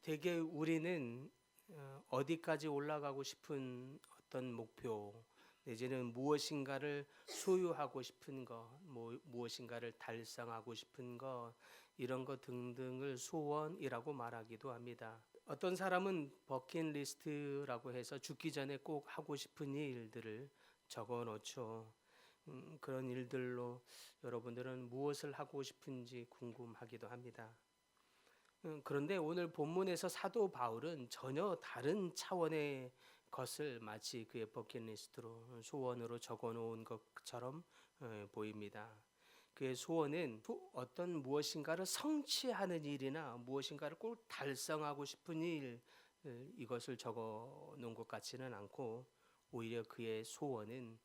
되게 우리는 어디까지 올라가고 싶은 어떤 목표 내지는 무엇인가를 소유하고 싶은 것, 무엇인가를 달성하고 싶은 것, 이런 것 등등을 소원이라고 말하기도 합니다. 어떤 사람은 버킷리스트라고 해서 죽기 전에 꼭 하고 싶은 일들을 적어 놓죠. 그런 일들로 여러분들은 무엇을 하고 싶은지 궁금하기도 합니다. 그런데 오늘 본문에서 사도 바울은 전혀 다른 차원의 것을 마치 그의 버킷리스트로 소원으로 적어 놓은 것처럼 보입니다. 그의 소원은 어떤 무엇인가를 성취하는 일이나 무엇인가를 꼭 달성하고 싶은 일, 이것을 적어 놓은 것 같지는 않고 오히려 그의 소원은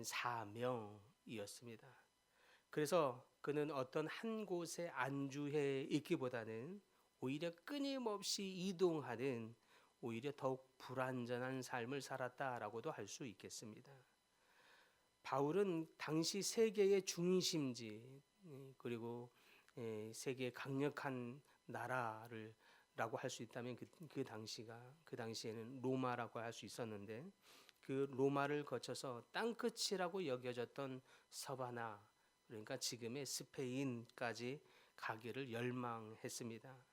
사명이었습니다. 그래서 그는 어떤 한 곳에 안주해 있기보다는 오히려 끊임없이 이동하는, 오히려 더욱 불완전한 삶을 살았다라고도 할 수 있겠습니다. 바울은 당시 세계의 중심지, 그리고 세계의 강력한 나라를 라고 할 수 있다면 그 당시에는 로마라고 할 수 있었는데, 그 로마를 거쳐서 땅끝이라고 여겨졌던 서바나, 그러니까 지금의 스페인까지 가기를 열망했습니다.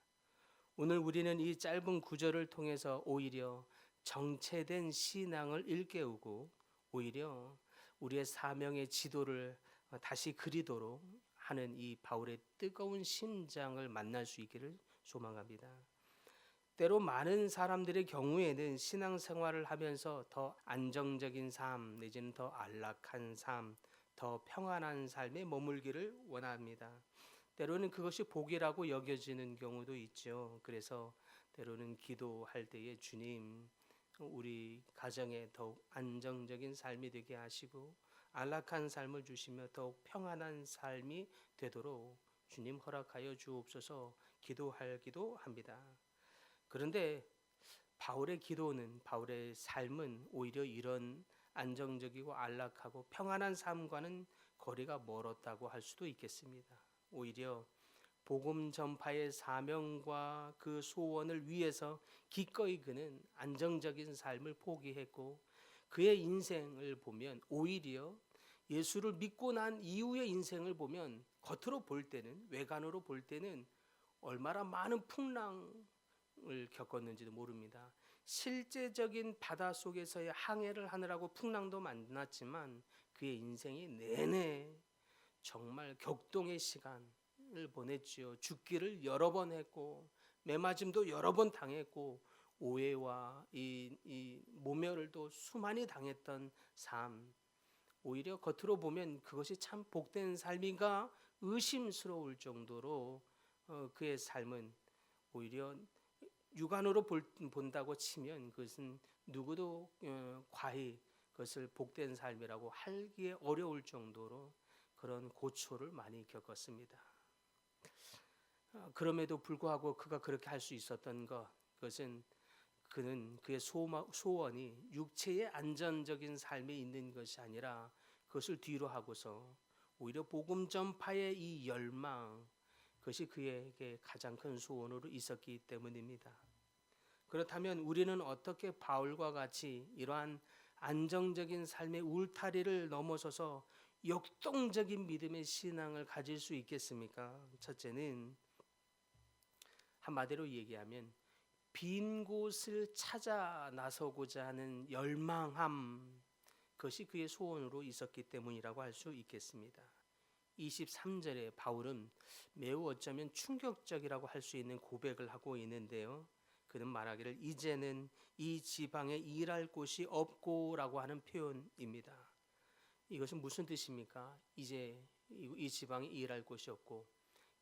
오늘 우리는 이 짧은 구절을 통해서 오히려 정체된 신앙을 일깨우고 오히려 우리의 사명의 지도를 다시 그리도록 하는 이 바울의 뜨거운 심장을 만날 수 있기를 소망합니다. 때로 많은 사람들의 경우에는 신앙생활을 하면서 더 안정적인 삶 내지는 더 안락한 삶, 더 평안한 삶에 머물기를 원합니다. 때로는 그것이 복이라고 여겨지는 경우도 있죠. 그래서 때로는 기도할 때에 주님, 우리 가정에 더욱 안정적인 삶이 되게 하시고 안락한 삶을 주시며 더욱 평안한 삶이 되도록 주님 허락하여 주옵소서 기도하기도 합니다. 그런데 바울의 삶은 오히려 이런 안정적이고 안락하고 평안한 삶과는 거리가 멀었다고 할 수도 있겠습니다. 오히려 복음 전파의 사명과 그 소원을 위해서 기꺼이 그는 안정적인 삶을 포기했고, 그의 인생을 보면 오히려 예수를 믿고 난 이후의 인생을 보면 겉으로 볼 때는, 외관으로 볼 때는 얼마나 많은 풍랑을 겪었는지도 모릅니다. 실제적인 바다 속에서의 항해를 하느라고 풍랑도 만났지만 그의 인생이 내내 정말 격동의 시간을 보냈지요. 죽기를 여러 번 했고 매맞음도 여러 번 당했고 오해와 이 모멸을도 수많이 당했던 삶. 오히려 겉으로 보면 그것이 참 복된 삶인가 의심스러울 정도로 그의 삶은 오히려 육안으로 본다고 치면 그것은 누구도 과히 그것을 복된 삶이라고 하기에 어려울 정도로 그런 고초를 많이 겪었습니다. 그럼에도 불구하고 그가 그렇게 할 수 있었던 그것은 그의 소원이 육체의 안전적인 삶에 있는 것이 아니라 그것을 뒤로 하고서 오히려 복음 전파의 이 열망, 그것이 그에게 가장 큰 소원으로 있었기 때문입니다. 그렇다면 우리는 어떻게 바울과 같이 이러한 안정적인 삶의 울타리를 넘어서서 역동적인 믿음의 신앙을 가질 수 있겠습니까? 첫째는 한마디로 얘기하면 빈 곳을 찾아 나서고자 하는 열망함, 그것이 그의 소원으로 있었기 때문이라고 할 수 있겠습니다. 23절에 바울은 매우 어쩌면 충격적이라고 할 수 있는 고백을 하고 있는데요. 그는 말하기를 이제는 이 지방에 일할 곳이 없고라고 하는 표현입니다. 이것은 무슨 뜻입니까? 이제 이 지방에 일할 곳이 없고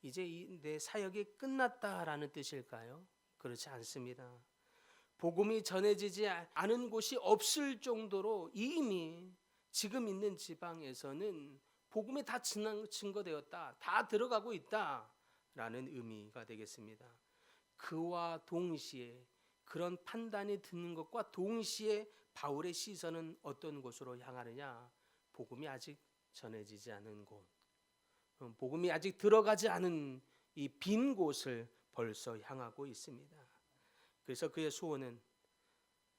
이제 내 사역이 끝났다라는 뜻일까요? 그렇지 않습니다. 복음이 전해지지 않은 곳이 없을 정도로 이미 지금 있는 지방에서는 복음이 다 증거되었다, 다 들어가고 있다라는 의미가 되겠습니다. 그와 동시에 그런 판단이 드는 것과 동시에 바울의 시선은 어떤 곳으로 향하느냐? 복음이 아직 전해지지 않은 곳, 복음이 아직 들어가지 않은 이 빈 곳을 벌써 향하고 있습니다. 그래서 그의 소원은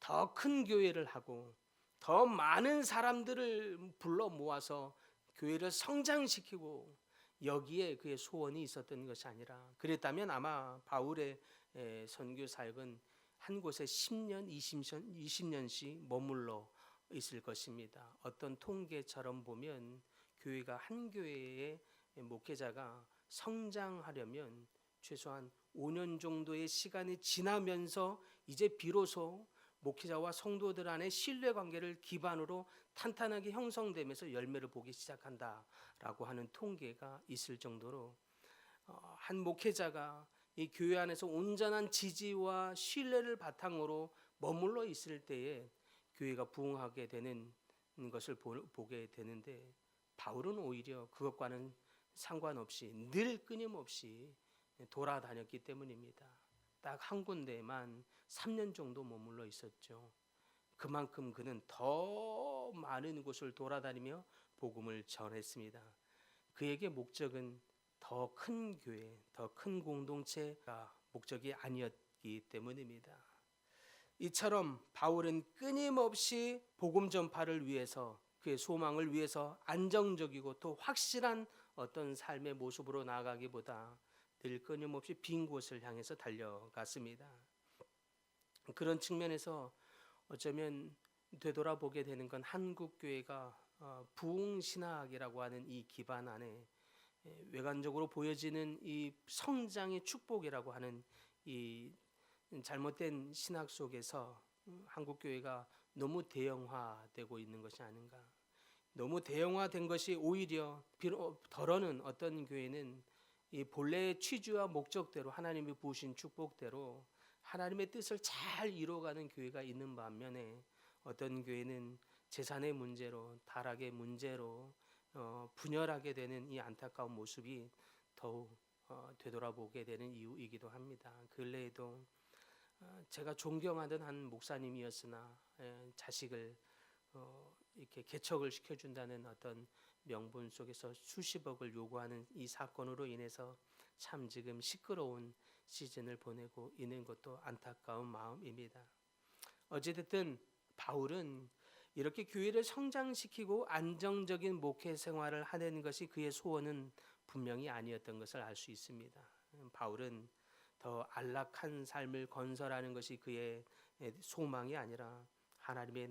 더 큰 교회를 하고 더 많은 사람들을 불러 모아서 교회를 성장시키고, 여기에 그의 소원이 있었던 것이 아니라, 그랬다면 아마 바울의 선교 사역은 한 곳에 10년, 20년씩 머물러 있을 것입니다. 어떤 통계처럼 보면 교회가 한 교회의 목회자가 성장하려면 최소한 5년 정도의 시간이 지나면서 이제 비로소 목회자와 성도들 안에 신뢰관계를 기반으로 탄탄하게 형성되면서 열매를 보기 시작한다라고 하는 통계가 있을 정도로, 한 목회자가 이 교회 안에서 온전한 지지와 신뢰를 바탕으로 머물러 있을 때에 교회가 부흥하게 되는 것을 보게 되는데, 바울은 오히려 그것과는 상관없이 늘 끊임없이 돌아다녔기 때문입니다. 딱 한 군데에만 3년 정도 머물러 있었죠. 그만큼 그는 더 많은 곳을 돌아다니며 복음을 전했습니다. 그에게 목적은 더 큰 교회, 더 큰 공동체가 목적이 아니었기 때문입니다. 이처럼 바울은 끊임없이 복음 전파를 위해서, 그의 소망을 위해서 안정적이고 또 확실한 어떤 삶의 모습으로 나아가기보다 늘 끊임없이 빈 곳을 향해서 달려갔습니다. 그런 측면에서 어쩌면 되돌아보게 되는 건 한국 교회가 부흥신학이라고 하는 이 기반 안에 외관적으로 보여지는 이 성장의 축복이라고 하는 이 잘못된 신학 속에서 한국 교회가 너무 대형화되고 있는 것이 아닌가. 너무 대형화된 것이 오히려 덜어는 어떤 교회는 이 본래의 취지와 목적대로, 하나님이 부으신 축복대로 하나님의 뜻을 잘 이루어가는 교회가 있는 반면에, 어떤 교회는 재산의 문제로, 타락의 문제로 분열하게 되는 이 안타까운 모습이 더욱 되돌아보게 되는 이유이기도 합니다. 근래에도 제가 존경하던 한 목사님이었으나 자식을 이렇게 개척을 시켜준다는 어떤 명분 속에서 수십억을 요구하는 이 사건으로 인해서 참 지금 시끄러운 시즌을 보내고 있는 것도 안타까운 마음입니다. 어찌됐든 바울은 이렇게 교회를 성장시키고 안정적인 목회 생활을 하는 것이 그의 소원은 분명히 아니었던 것을 알 수 있습니다. 바울은 더 안락한 삶을 건설하는 것이 그의 소망이 아니라, 하나님의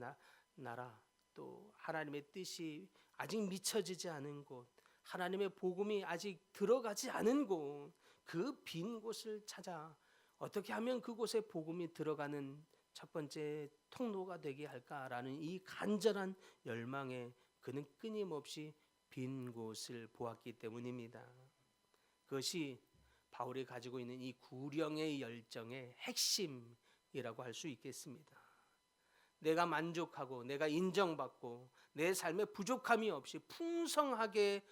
나라, 또 하나님의 뜻이 아직 미쳐지지 않은 곳, 하나님의 복음이 아직 들어가지 않은 곳, 그 빈 곳을 찾아 어떻게 하면 그곳에 복음이 들어가는 첫 번째 통로가 되게 할까라는 이 간절한 열망에 그는 끊임없이 빈 곳을 보았기 때문입니다. 그것이 바울이 가지고 있는 이 구령의 열정의 핵심이라고 할 수 있겠습니다. 내가 만족하고 내가 인정받고 내 삶에 부족함이 없이 풍성하게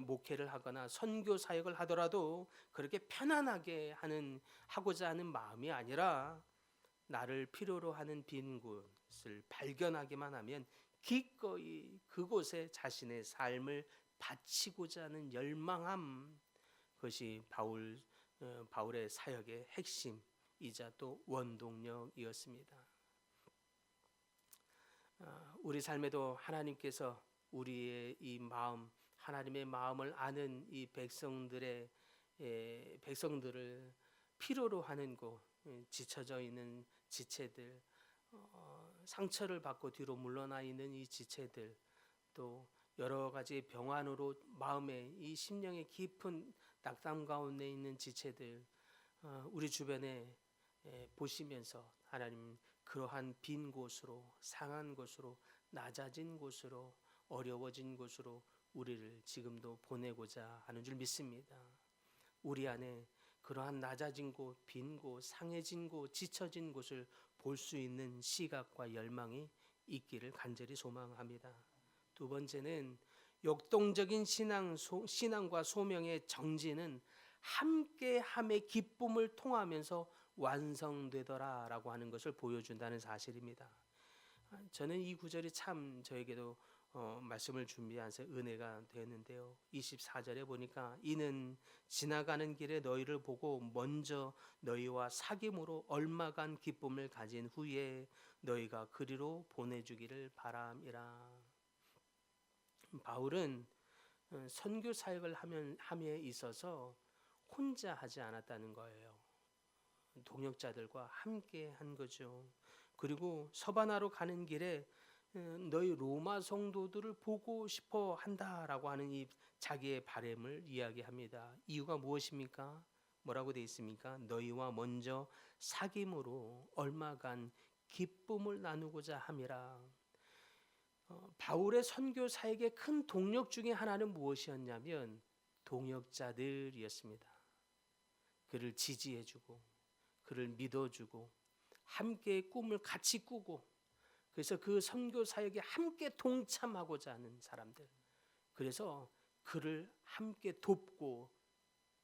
목회를 하거나 선교 사역을 하더라도 그렇게 편안하게 하고자 하는 마음이 아니라, 나를 필요로 하는 빈 곳을 발견하기만 하면 기꺼이 그곳에 자신의 삶을 바치고자 하는 열망함, 그것이 바울의 사역의 핵심이자 또 원동력이었습니다. 우리 삶에도 하나님께서 우리의 이 마음, 하나님의 마음을 아는 이 백성들을 필요로 하는 곳, 지쳐져 있는 지체들, 상처를 받고 뒤로 물러나 있는 이 지체들, 또 여러 가지 병환으로 마음의 이 심령의 깊은 낙담 가운데 있는 지체들, 우리 주변에 보시면서 하나님, 그러한 빈 곳으로, 상한 곳으로, 낮아진 곳으로, 어려워진 곳으로 우리를 지금도 보내고자 하는 줄 믿습니다. 우리 안에 그러한 낮아진 곳, 빈 곳, 상해진 곳, 지쳐진 곳을 볼 수 있는 시각과 열망이 있기를 간절히 소망합니다. 두 번째는 역동적인 신앙과 소명의 정진은 함께함의 기쁨을 통하면서 완성되더라라고 하는 것을 보여준다는 사실입니다. 저는 이 구절이 참 저에게도 말씀을 준비해서 은혜가 되는데요. 24절에 보니까 이는 지나가는 길에 너희를 보고 먼저 너희와 사귐으로 얼마간 기쁨을 가진 후에 너희가 그리로 보내주기를 바람이라. 바울은 선교 사역을 함에 있어서 혼자 하지 않았다는 거예요. 동역자들과 함께 한 거죠. 그리고 서바나로 가는 길에 너희 로마 성도들을 보고 싶어 한다라고 하는 이 자기의 바람을 이야기합니다. 이유가 무엇입니까? 뭐라고 되어 있습니까? 너희와 먼저 사귐으로 얼마간 기쁨을 나누고자 함이라. 바울의 선교 사역의 큰 동력 중에 하나는 무엇이었냐면 동역자들이었습니다. 그를 지지해주고 그를 믿어주고 함께 꿈을 같이 꾸고 그래서 그 선교 사역에 함께 동참하고자 하는 사람들, 그래서 그를 함께 돕고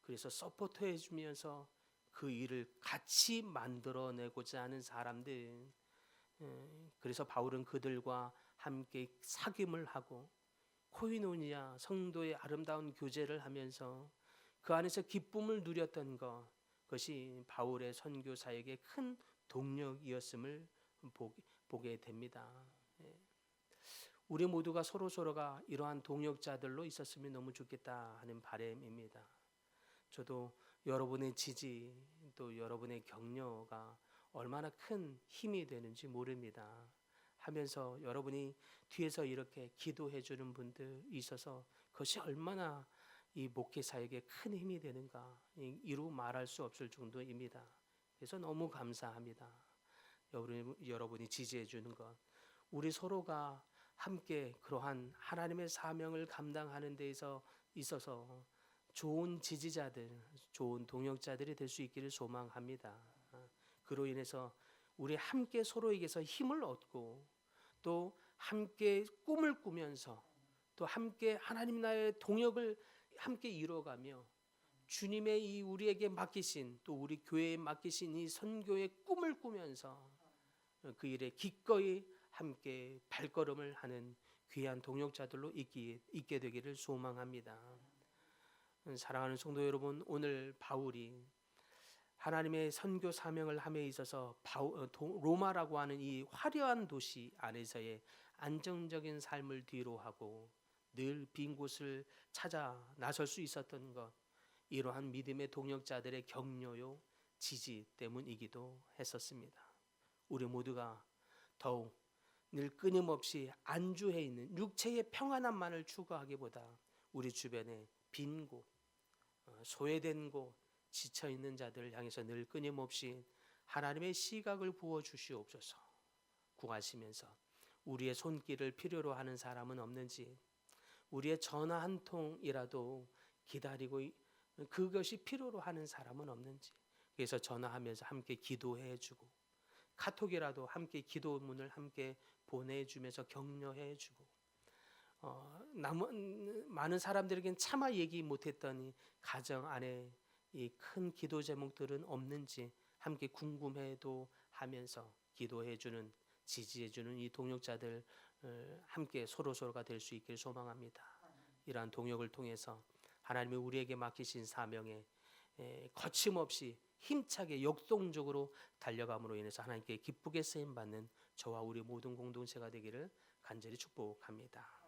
그래서 서포트해 주면서 그 일을 같이 만들어내고자 하는 사람들, 그래서 바울은 그들과 함께 사귐을 하고 코이노니아 성도의 아름다운 교제를 하면서 그 안에서 기쁨을 누렸던 그것이 바울의 선교 사역의 큰 동력이었음을 보게 됩니다. 우리 모두가 서로가 이러한 동역자들로 있었으면 너무 좋겠다 하는 바람입니다. 저도 여러분의 지지 또 여러분의 격려가 얼마나 큰 힘이 되는지 모릅니다. 하면서 여러분이 뒤에서 이렇게 기도해 주는 분들 있어서 그것이 얼마나 이 목회 사역에 큰 힘이 되는가 이루 말할 수 없을 정도입니다. 그래서 너무 감사합니다. 여러분이 지지해 주는 것, 우리 서로가 함께 그러한 하나님의 사명을 감당하는 데 있어서 좋은 지지자들, 좋은 동역자들이 될 수 있기를 소망합니다. 그로 인해서 우리 함께 서로에게서 힘을 얻고 또 함께 꿈을 꾸면서 또 함께 하나님 나라의 동역을 함께 이뤄가며 주님의 이 우리에게 맡기신 또 우리 교회에 맡기신 이 선교의 꿈을 꾸면서 그 일에 기꺼이 함께 발걸음을 하는 귀한 동역자들로 있게 되기를 소망합니다. 사랑하는 성도 여러분, 오늘 바울이 하나님의 선교 사명을 함에 있어서 로마라고 하는 이 화려한 도시 안에서의 안정적인 삶을 뒤로하고 늘 빈 곳을 찾아 나설 수 있었던 것, 이러한 믿음의 동역자들의 격려요 지지 때문이기도 했었습니다. 우리 모두가 더욱 늘 끊임없이 안주해 있는 육체의 평안함만을 추구하기보다 우리 주변에 빈 곳, 소외된 곳, 지쳐 있는 자들을 향해서 늘 끊임없이 하나님의 시각을 부어 주시옵소서 구하시면서 우리의 손길을 필요로 하는 사람은 없는지, 우리의 전화 한 통이라도 기다리고 그것이 필요로 하는 사람은 없는지, 그래서 전화하면서 함께 기도해 주고 카톡이라도 함께 기도문을 함께 보내주면서 격려해 주고 많은 사람들에겐 차마 얘기 못했던 이 가정 안에 이 큰 기도 제목들은 없는지 함께 궁금해도 하면서 기도해 주는, 지지해 주는 이 동역자들 함께 서로가 될 수 있길 소망합니다. 이러한 동역을 통해서 하나님이 우리에게 맡기신 사명에 거침없이 힘차게 역동적으로 달려감으로 인해서 하나님께 기쁘게 쓰임 받는 저와 우리 모든 공동체가 되기를 간절히 축복합니다.